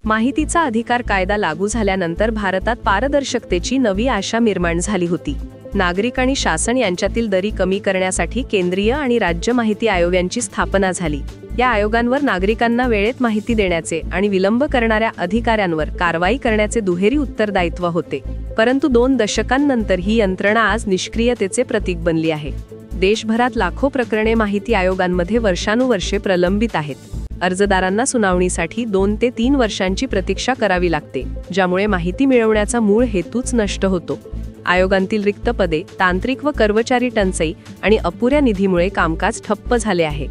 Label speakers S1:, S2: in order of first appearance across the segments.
S1: माहितीचा अधिकार कायदा लागू झाल्यानंतर भारतात पारदर्शकतेची नवी आशा निर्माण झाली होती। नागरिक आणि शासन यांच्यातील दरी कमी करण्यासाठी केंद्रीय आणि राज्य माहिती आयोग यांची स्थापना झाली। या आयोगांवर नागरिकांना वेळेत माहिती देण्याचे आणि विलंब करणाऱ्या अधिकाऱ्यांवर कारवाई करण्याचे दुहेरी उत्तरदायित्व होते। परंतु 2 दशकांनंतर ही यंत्रणा आज निष्क्रियतेचे प्रतीक बनली आहे। देशभरात लाखो प्रकरणे माहिती आयोगांमध्ये वर्षानुवर्षे प्रलंबित आहेत। अर्जदारांना सुनावणीसाठी 2 ते 3 वर्षांची प्रतीक्षा करावी लागते, ज्यामुळे माहिती मिळवण्याचा मूळ हेतूच नष्ट होतो। आयोगांतील रिक्त पदे, तांत्रिक व कर्मचारी टंचाई आणि अपुऱ्या निधीमुळे कामकाज ठप्प झाले आहे।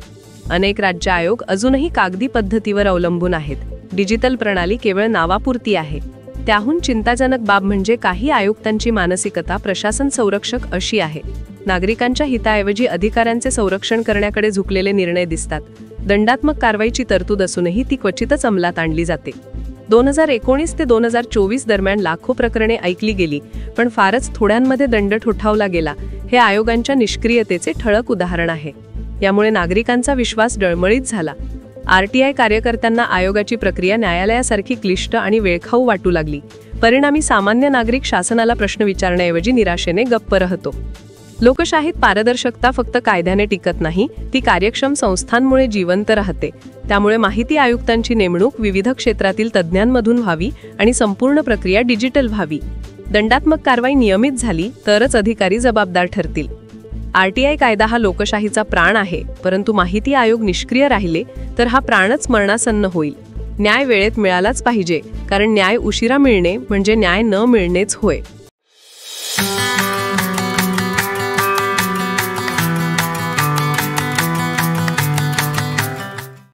S1: अनेक राज्य आयोग अजूनही कागदी पद्धतीवर अवलंबून आहेत। डिजिटल प्रणाली केवळ नावापुरती आहे। त्याहून चिंताजनक बाब म्हणजे काही आयुक्तांची मानसिकता प्रशासन संरक्षक अशी आहे। नागरिकांच्या हिताऐवजी अधिकाऱ्यांचे संरक्षण करण्याकडे झुकलेले निर्णय दिसतात। दंडात्मक कारवाईची तरतूद असूनही ती क्वचितच अंमलात आणली जाते। 2019 ते 2024 दरम्यान लाखो प्रकरणे ऐकली गेली, पण फारच थोड्यांमध्ये दंड ठोठावला गेला। हे आयोगांच्या निष्क्रियतेचे ठळक उदाहरण आहे। यामुळे नागरिकांचा विश्वास डळमळीत झाला। आरटीआय कार्यकर्त्यांना आयोगाची प्रक्रिया न्यायालयासारखी क्लिष्ट आणि वेळखाऊ वाटू लागली। परिणामी सामान्य नागरिक शासनाला प्रश्न विचारण्याऐवजी निराशेने गप्प राहतो। लोकशाहीत पारदर्शकता फक्त कायद्याने टिकत नाही, ती कार्यक्षम संस्थांमुळे जिवंत राहते। त्यामुळे माहिती आयुक्तांची नेमणूक विविध क्षेत्रातील तज्ज्ञांमधून व्हावी आणि संपूर्ण प्रक्रिया डिजिटल व्हावी। दंडात्मक कारवाई नियमित झाली तरच अधिकारी जबाबदार ठरतील। आरटीआय कायदा हा लोकशाहीचा प्राण आहे, परंतु माहिती आयोग निष्क्रिय राहिले तर हा प्राणच मरणासन्न होईल। न्याय वेळेत मिळालाच पाहिजे, कारण न्याय उशिरा मिळणे म्हणजे न्याय न मिळणेच होय।